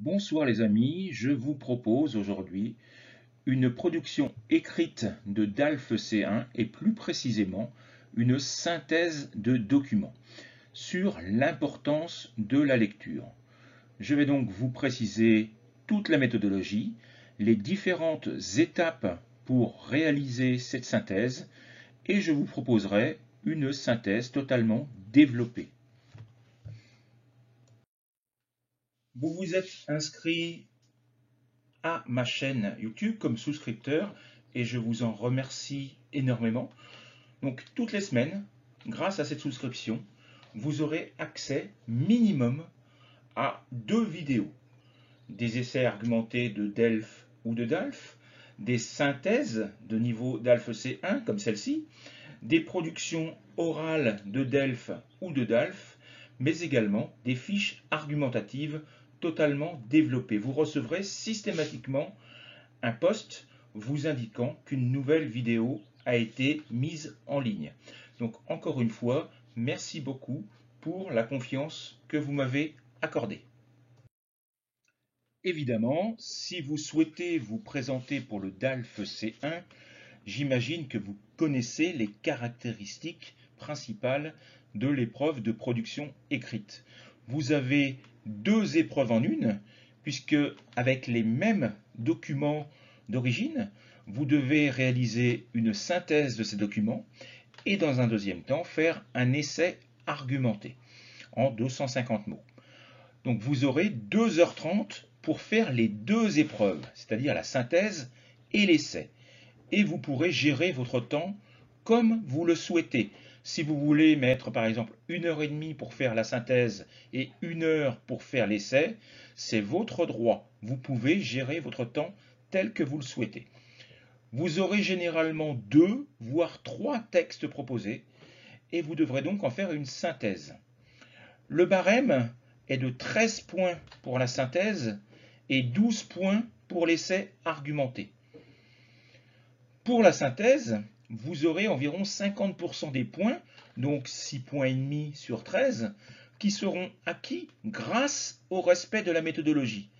Bonsoir les amis, je vous propose aujourd'hui une production écrite de DALF C1 et plus précisément une synthèse de documents sur l'importance de la lecture. Je vais donc vous préciser toute la méthodologie, les différentes étapes pour réaliser cette synthèse et je vous proposerai une synthèse totalement développée. Vous vous êtes inscrit à ma chaîne YouTube comme souscripteur et je vous en remercie énormément. Donc toutes les semaines, grâce à cette souscription, vous aurez accès minimum à 2 vidéos. Des essais argumentés de DELF ou de DALF, des synthèses de niveau DALF C1 comme celle-ci, des productions orales de DELF ou de DALF, mais également des fiches argumentatives totalement développées. Vous recevrez systématiquement un post vous indiquant qu'une nouvelle vidéo a été mise en ligne. Donc encore une fois, merci beaucoup pour la confiance que vous m'avez accordée. Évidemment, si vous souhaitez vous présenter pour le DALF C1, j'imagine que vous connaissez les caractéristiques principales de l'épreuve de production écrite. Vous avez 2 épreuves en une, puisque avec les mêmes documents d'origine, vous devez réaliser une synthèse de ces documents et dans un deuxième temps faire un essai argumenté en 250 mots. Donc vous aurez 2h30 pour faire les 2 épreuves, c'est-à-dire la synthèse et l'essai. Et vous pourrez gérer votre temps comme vous le souhaitez. Si vous voulez mettre par exemple 1h30 pour faire la synthèse et 1 heure pour faire l'essai, c'est votre droit. Vous pouvez gérer votre temps tel que vous le souhaitez. Vous aurez généralement 2 voire 3 textes proposés et vous devrez donc en faire une synthèse. Le barème est de 13 points pour la synthèse et 12 points pour l'essai argumenté. Pour la synthèse, vous aurez environ 50% des points, donc 6,5 points sur 13, qui seront acquis grâce au respect de la méthodologie.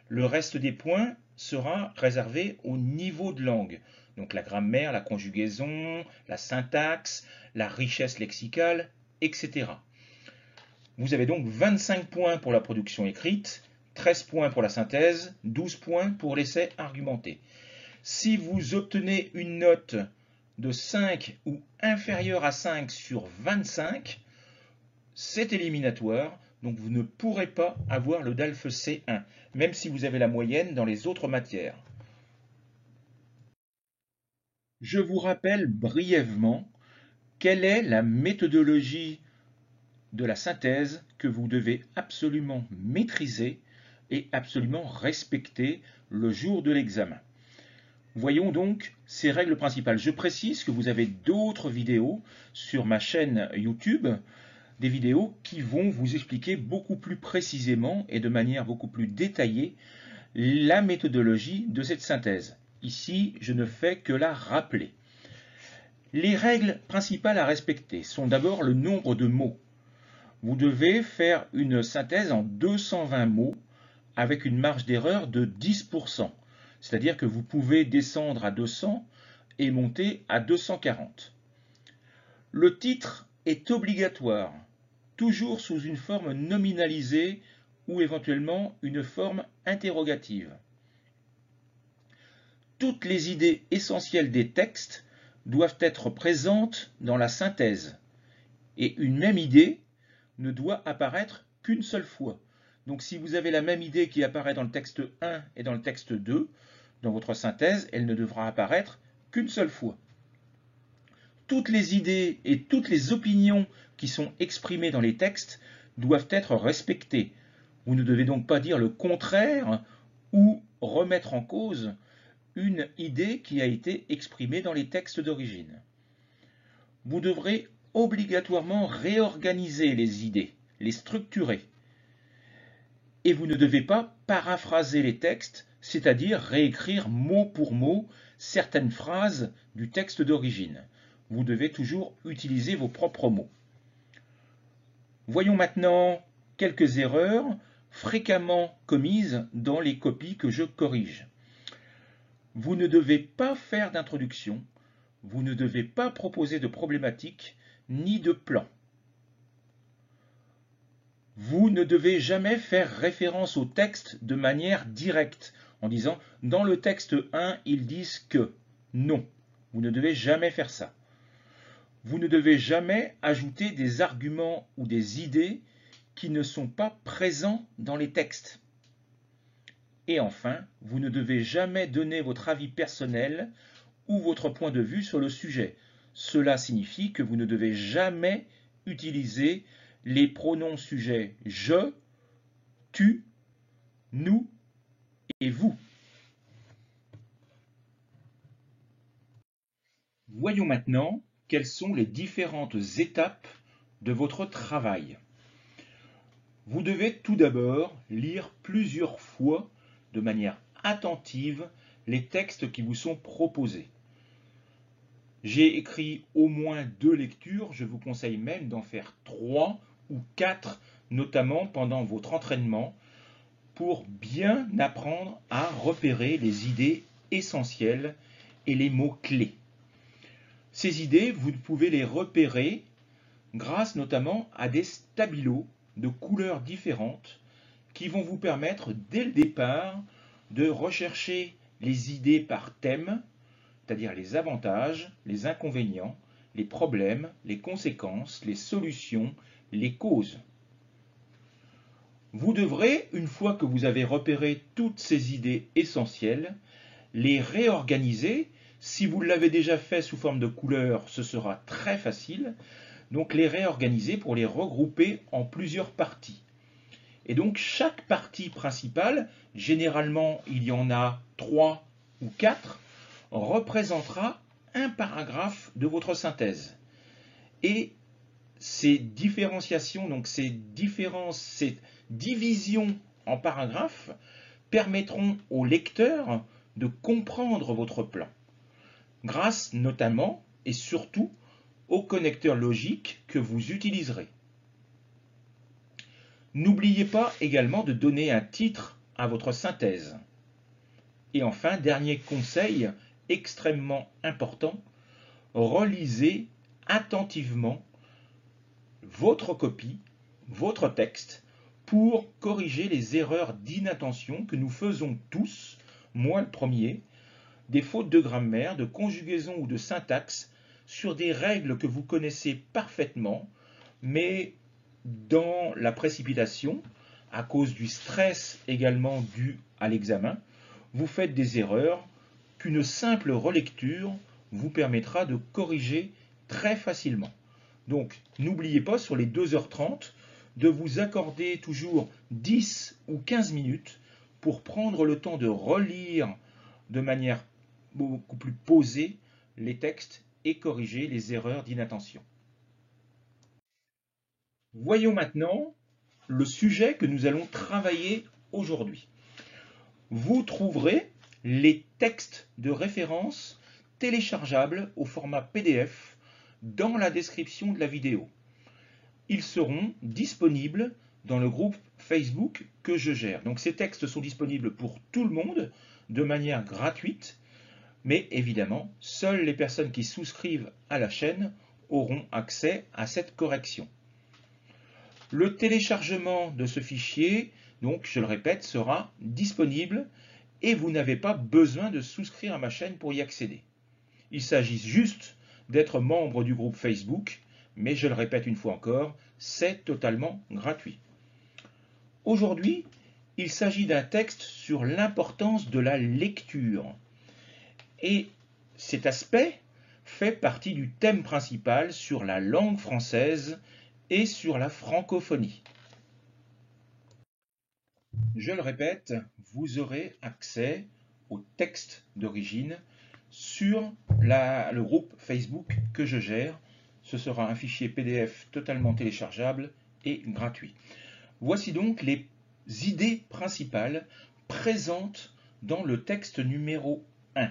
Le reste des points sera réservé au niveau de langue, donc la grammaire, la conjugaison, la syntaxe, la richesse lexicale, etc. Vous avez donc 25 points pour la production écrite, 13 points pour la synthèse, 12 points pour l'essai argumenté. Si vous obtenez une note de 5 ou inférieure à 5 sur 25, c'est éliminatoire, donc vous ne pourrez pas avoir le DALF C1, même si vous avez la moyenne dans les autres matières. Je vous rappelle brièvement quelle est la méthodologie de la synthèse que vous devez absolument maîtriser et absolument respecter le jour de l'examen. Voyons donc ces règles principales. Je précise que vous avez d'autres vidéos sur ma chaîne YouTube, des vidéos qui vont vous expliquer beaucoup plus précisément et de manière beaucoup plus détaillée la méthodologie de cette synthèse. Ici, je ne fais que la rappeler. Les règles principales à respecter sont d'abord le nombre de mots. Vous devez faire une synthèse en 220 mots avec une marge d'erreur de 10%. C'est-à-dire que vous pouvez descendre à 200 et monter à 240. Le titre est obligatoire, toujours sous une forme nominalisée ou éventuellement une forme interrogative. Toutes les idées essentielles des textes doivent être présentes dans la synthèse. Et une même idée ne doit apparaître qu'une seule fois. Donc si vous avez la même idée qui apparaît dans le texte 1 et dans le texte 2, dans votre synthèse, elle ne devra apparaître qu'une seule fois. Toutes les idées et toutes les opinions qui sont exprimées dans les textes doivent être respectées. Vous ne devez donc pas dire le contraire ou remettre en cause une idée qui a été exprimée dans les textes d'origine. Vous devrez obligatoirement réorganiser les idées, les structurer. Et vous ne devez pas paraphraser les textes, c'est-à-dire réécrire mot pour mot certaines phrases du texte d'origine. Vous devez toujours utiliser vos propres mots. Voyons maintenant quelques erreurs fréquemment commises dans les copies que je corrige. Vous ne devez pas faire d'introduction, vous ne devez pas proposer de problématique ni de plan. Vous ne devez jamais faire référence au texte de manière directe, en disant « dans le texte 1, ils disent que ». Non, vous ne devez jamais faire ça. Vous ne devez jamais ajouter des arguments ou des idées qui ne sont pas présents dans les textes. Et enfin, vous ne devez jamais donner votre avis personnel ou votre point de vue sur le sujet. Cela signifie que vous ne devez jamais utiliser les pronoms sujets je, tu, nous et vous. Voyons maintenant quelles sont les différentes étapes de votre travail. Vous devez tout d'abord lire plusieurs fois de manière attentive les textes qui vous sont proposés. J'ai écrit au moins 2 lectures, je vous conseille même d'en faire 3 ou 4, notamment pendant votre entraînement, pour bien apprendre à repérer les idées essentielles et les mots-clés. Ces idées, vous pouvez les repérer grâce notamment à des stabilos de couleurs différentes qui vont vous permettre dès le départ de rechercher les idées par thème, c'est-à-dire les avantages, les inconvénients, les problèmes, les conséquences, les solutions, les causes. Vous devrez, une fois que vous avez repéré toutes ces idées essentielles, les réorganiser. Si vous l'avez déjà fait sous forme de couleurs, ce sera très facile. Donc les réorganiser pour les regrouper en plusieurs parties. Et donc chaque partie principale, généralement il y en a 3 ou 4, représentera un paragraphe de votre synthèse. Et ces différenciations, donc ces divisions en paragraphes, permettront au lecteur de comprendre votre plan, grâce notamment et surtout au connecteur logique que vous utiliserez. N'oubliez pas également de donner un titre à votre synthèse. Et enfin, dernier conseil extrêmement important, relisez attentivement votre copie, votre texte, pour corriger les erreurs d'inattention que nous faisons tous, moi le premier, des fautes de grammaire, de conjugaison ou de syntaxe sur des règles que vous connaissez parfaitement, mais dans la précipitation, à cause du stress également dû à l'examen, vous faites des erreurs qu'une simple relecture vous permettra de corriger très facilement. Donc, n'oubliez pas sur les 2h30 de vous accorder toujours 10 ou 15 minutes pour prendre le temps de relire de manière beaucoup plus posée les textes et corriger les erreurs d'inattention. Voyons maintenant le sujet que nous allons travailler aujourd'hui. Vous trouverez les textes de référence téléchargeables au format PDF dans la description de la vidéo. Ils seront disponibles dans le groupe Facebook que je gère. Donc ces textes sont disponibles pour tout le monde de manière gratuite, mais évidemment, seules les personnes qui souscrivent à la chaîne auront accès à cette correction. Le téléchargement de ce fichier, donc je le répète, sera disponible et vous n'avez pas besoin de souscrire à ma chaîne pour y accéder. Il s'agit juste d'être membre du groupe Facebook, mais je le répète une fois encore, c'est totalement gratuit. Aujourd'hui, il s'agit d'un texte sur l'importance de la lecture. Et cet aspect fait partie du thème principal sur la langue française et sur la francophonie. Je le répète, vous aurez accès au texte d'origine sur le groupe Facebook que je gère. Ce sera un fichier PDF totalement téléchargeable et gratuit. Voici donc les idées principales présentes dans le texte numéro 1.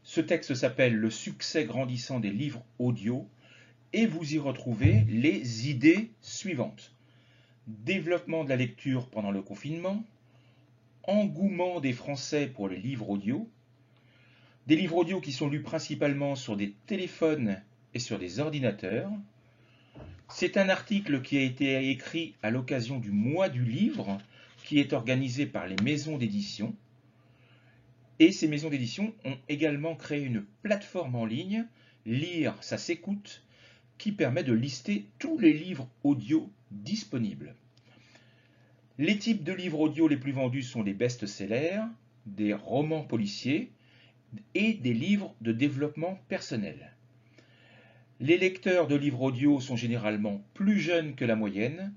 Ce texte s'appelle « Le succès grandissant des livres audio » et vous y retrouvez les idées suivantes. développement de la lecture pendant le confinement, engouement des Français pour les livres audio, des livres audio qui sont lus principalement sur des téléphones et sur des ordinateurs. C'est un article qui a été écrit à l'occasion du mois du livre, qui est organisé par les maisons d'édition. Et ces maisons d'édition ont également créé une plateforme en ligne, Lire, ça s'écoute, qui permet de lister tous les livres audio disponibles. Les types de livres audio les plus vendus sont des best-sellers, des romans policiers et des livres de développement personnel. Les lecteurs de livres audio sont généralement plus jeunes que la moyenne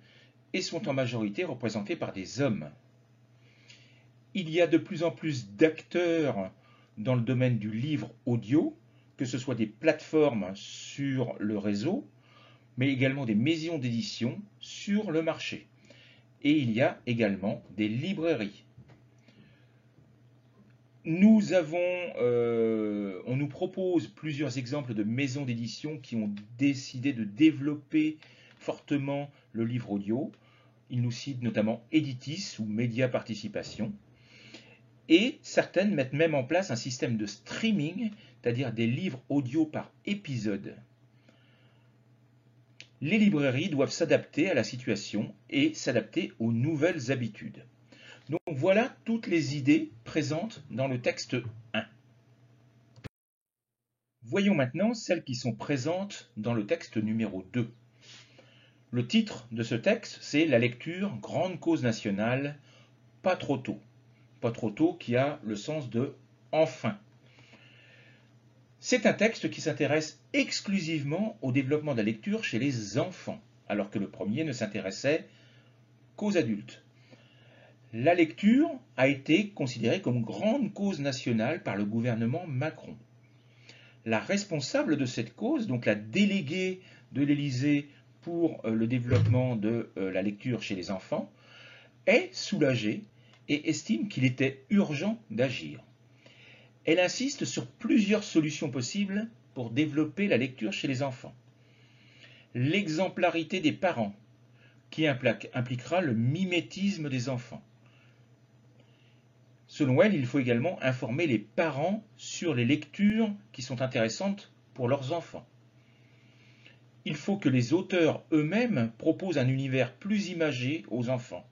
et sont en majorité représentés par des hommes. Il y a de plus en plus d'acteurs dans le domaine du livre audio, que ce soit des plateformes sur le réseau, mais également des maisons d'édition sur le marché. Et il y a également des librairies. On nous propose plusieurs exemples de maisons d'édition qui ont décidé de développer fortement le livre audio. Ils nous citent notamment Editis ou Média Participation. Et certaines mettent même en place un système de streaming, c'est-à-dire des livres audio par épisode. Les librairies doivent s'adapter à la situation et s'adapter aux nouvelles habitudes. Donc voilà toutes les idées présentes dans le texte 1. Voyons maintenant celles qui sont présentes dans le texte numéro 2. Le titre de ce texte, c'est La lecture, grande cause nationale, pas trop tôt. Pas trop tôt qui a le sens de enfin. C'est un texte qui s'intéresse exclusivement au développement de la lecture chez les enfants, alors que le premier ne s'intéressait qu'aux adultes. La lecture a été considérée comme grande cause nationale par le gouvernement Macron. La responsable de cette cause, donc la déléguée de l'Élysée pour le développement de la lecture chez les enfants, est soulagée et estime qu'il était urgent d'agir. Elle insiste sur plusieurs solutions possibles pour développer la lecture chez les enfants. L'exemplarité des parents, qui impliquera le mimétisme des enfants. Selon elle, il faut également informer les parents sur les lectures qui sont intéressantes pour leurs enfants. Il faut que les auteurs eux-mêmes proposent un univers plus imagé aux enfants.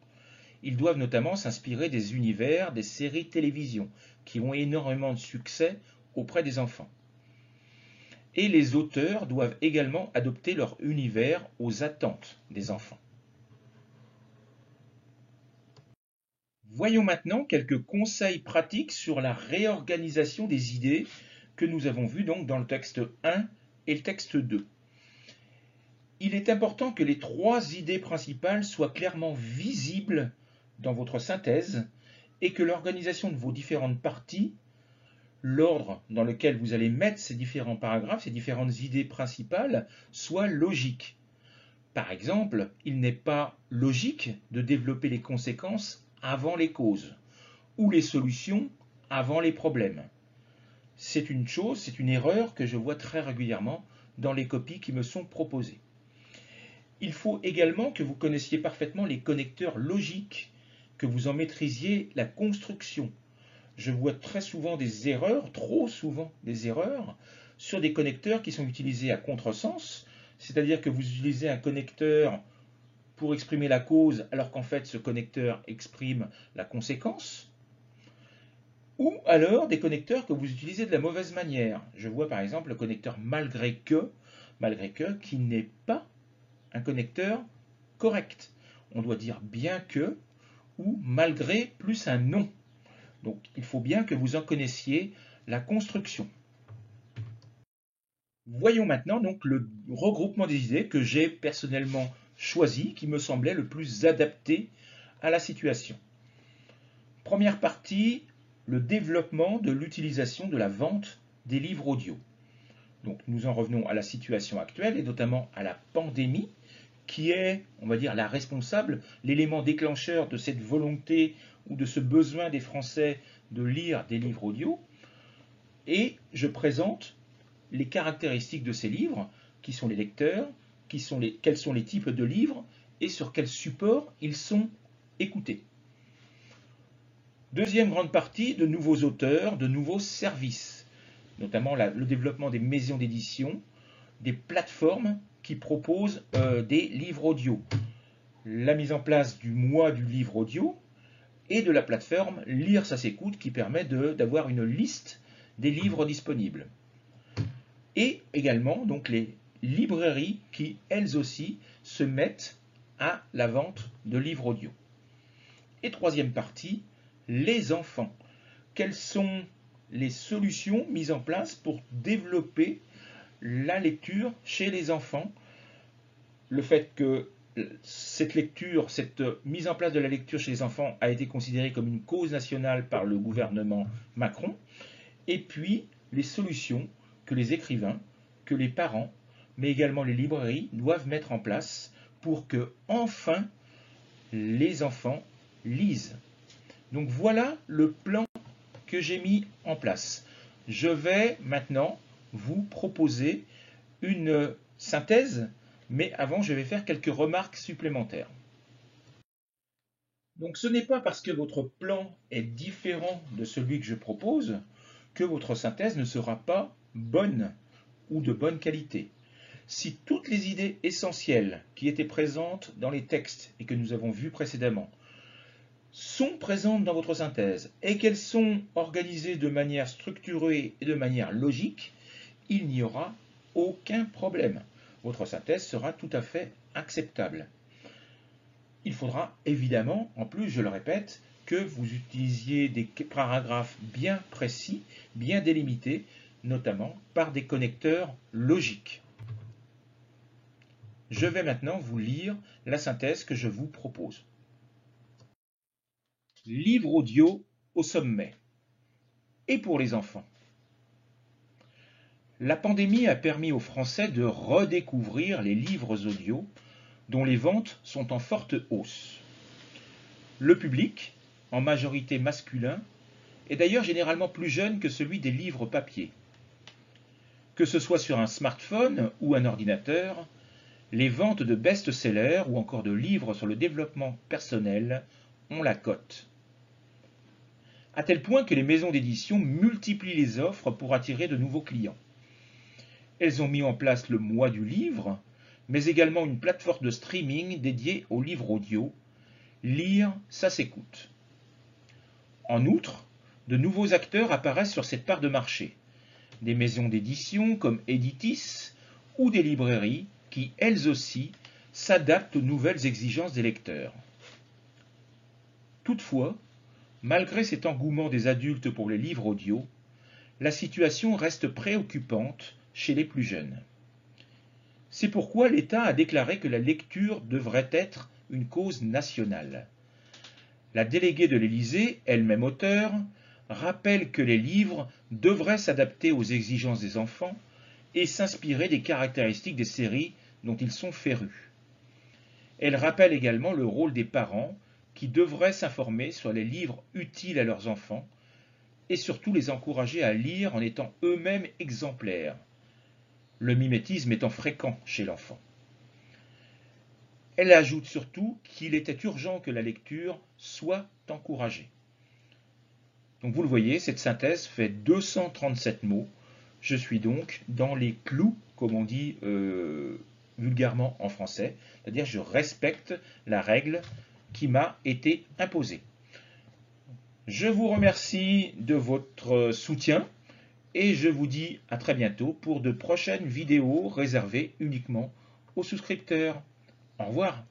Ils doivent notamment s'inspirer des univers des séries télévision qui ont énormément de succès auprès des enfants. Et les auteurs doivent également adopter leur univers aux attentes des enfants. Voyons maintenant quelques conseils pratiques sur la réorganisation des idées que nous avons vues donc dans le texte 1 et le texte 2. Il est important que les 3 idées principales soient clairement visibles dans votre synthèse et que l'organisation de vos différentes parties, l'ordre dans lequel vous allez mettre ces différents paragraphes, ces différentes idées principales, soit logique. Par exemple, il n'est pas logique de développer les conséquences avant les causes ou les solutions avant les problèmes. C'est une erreur que je vois très régulièrement dans les copies qui me sont proposées. Il faut également que vous connaissiez parfaitement les connecteurs logiques, que vous en maîtrisiez la construction. Je vois très souvent des erreurs, trop souvent des erreurs, sur des connecteurs qui sont utilisés à contresens, c'est-à-dire que vous utilisez un connecteur pour exprimer la cause, alors qu'en fait ce connecteur exprime la conséquence, ou alors des connecteurs que vous utilisez de la mauvaise manière. Je vois par exemple le connecteur malgré que, qui n'est pas un connecteur correct. On doit dire bien que, ou malgré plus un non. Donc il faut bien que vous en connaissiez la construction. Voyons maintenant donc le regroupement des idées que j'ai personnellement choisi, qui me semblait le plus adapté à la situation. Première partie, le développement de l'utilisation de la vente des livres audio. Donc nous en revenons à la situation actuelle et notamment à la pandémie, qui est, on va dire, la responsable, l'élément déclencheur de cette volonté ou de ce besoin des Français de lire des livres audio. Et je présente les caractéristiques de ces livres, qui sont les lecteurs, quels sont les types de livres et sur quel support ils sont écoutés. Deuxième grande partie, de nouveaux auteurs, de nouveaux services, notamment le développement des maisons d'édition, des plateformes qui proposent des livres audio, la mise en place du mois du livre audio et de la plateforme Lire ça s'écoute qui permet d'avoir une liste des livres disponibles. Et également donc les librairies qui elles aussi se mettent à la vente de livres audio. Et troisième partie, les enfants. Quelles sont les solutions mises en place pour développer la lecture chez les enfants? Le fait que cette mise en place de la lecture chez les enfants a été considérée comme une cause nationale par le gouvernement Macron, et puis les solutions que les écrivains, que les parents, mais également les librairies doivent mettre en place pour que enfin les enfants lisent. Donc voilà le plan que j'ai mis en place. Je vais maintenant vous proposer une synthèse, mais avant je vais faire quelques remarques supplémentaires. Donc ce n'est pas parce que votre plan est différent de celui que je propose que votre synthèse ne sera pas bonne ou de bonne qualité. Si toutes les idées essentielles qui étaient présentes dans les textes et que nous avons vus précédemment sont présentes dans votre synthèse et qu'elles sont organisées de manière structurée et de manière logique, il n'y aura aucun problème. Votre synthèse sera tout à fait acceptable. Il faudra évidemment, en plus, je le répète, que vous utilisiez des paragraphes bien précis, bien délimités, notamment par des connecteurs logiques. Je vais maintenant vous lire la synthèse que je vous propose. Livre audio au sommet. Et pour les enfants. La pandémie a permis aux Français de redécouvrir les livres audio dont les ventes sont en forte hausse. Le public, en majorité masculin, est d'ailleurs généralement plus jeune que celui des livres papier. Que ce soit sur un smartphone ou un ordinateur, les ventes de best-sellers ou encore de livres sur le développement personnel ont la cote. À tel point que les maisons d'édition multiplient les offres pour attirer de nouveaux clients. Elles ont mis en place le mois du livre, mais également une plateforme de streaming dédiée aux livres audio. Lire, ça s'écoute. En outre, de nouveaux acteurs apparaissent sur cette part de marché. Des maisons d'édition comme Editis ou des librairies qui, elles aussi, s'adaptent aux nouvelles exigences des lecteurs. Toutefois, malgré cet engouement des adultes pour les livres audio, la situation reste préoccupante chez les plus jeunes. C'est pourquoi l'État a déclaré que la lecture devrait être une cause nationale. La déléguée de l'Élysée, elle-même auteure, rappelle que les livres devraient s'adapter aux exigences des enfants et s'inspirer des caractéristiques des séries dont ils sont férus. Elle rappelle également le rôle des parents qui devraient s'informer sur les livres utiles à leurs enfants et surtout les encourager à lire en étant eux-mêmes exemplaires, le mimétisme étant fréquent chez l'enfant. Elle ajoute surtout qu'il était urgent que la lecture soit encouragée. Donc vous le voyez, cette synthèse fait 237 mots. Je suis donc dans les clous, comme on dit vulgairement en français, c'est-à-dire je respecte la règle qui m'a été imposée. Je vous remercie de votre soutien et je vous dis à très bientôt pour de prochaines vidéos réservées uniquement aux souscripteurs. Au revoir.